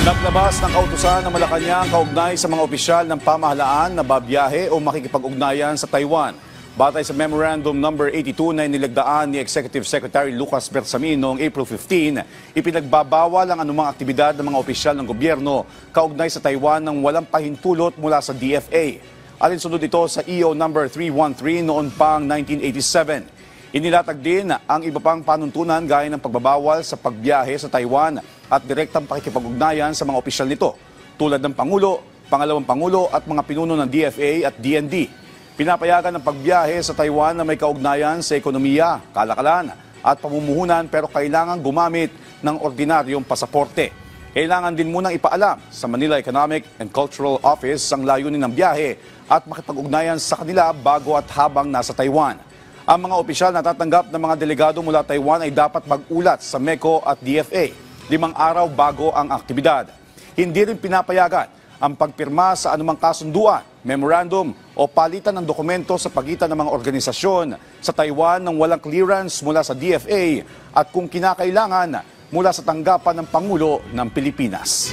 Naglabas ng kautusan ng Malacanang kaugnay sa mga opisyal ng pamahalaan na babiyahe o makikipag-ugnayan sa Taiwan. Batay sa Memorandum No. 82 na inilagdaan ni Executive Secretary Lucas Bersamin noong April 15, ipinagbabawal ang anumang aktibidad ng mga opisyal ng gobyerno kaugnay sa Taiwan nang walang pahintulot mula sa DFA. Alinsunod ito sa EO No. 313 noon pang 1987. Inilatag din ang iba pang panuntunan gaya ng pagbabawal sa pagbiyahe sa Taiwan at direktang pakikipag-ugnayan sa mga opisyal nito tulad ng Pangulo, Pangalawang Pangulo at mga pinuno ng DFA at DND. Pinapayagan ang pagbiyahe sa Taiwan na may kaugnayan sa ekonomiya, kalakalan at pamumuhunan pero kailangan gumamit ng ordinaryong pasaporte. Kailangan din munang ipaalam sa Manila Economic and Cultural Office ang layunin ng biyahe at makipag-ugnayan sa kanila bago at habang nasa Taiwan. Ang mga opisyal na tatanggap ng mga delegado mula Taiwan ay dapat mag-ulat sa MECO at DFA 5 araw bago ang aktibidad. Hindi rin pinapayagan ang pagpirma sa anumang kasunduan, memorandum o palitan ng dokumento sa pagitan ng mga organisasyon sa Taiwan nang walang clearance mula sa DFA at kung kinakailangan mula sa tanggapan ng Pangulo ng Pilipinas.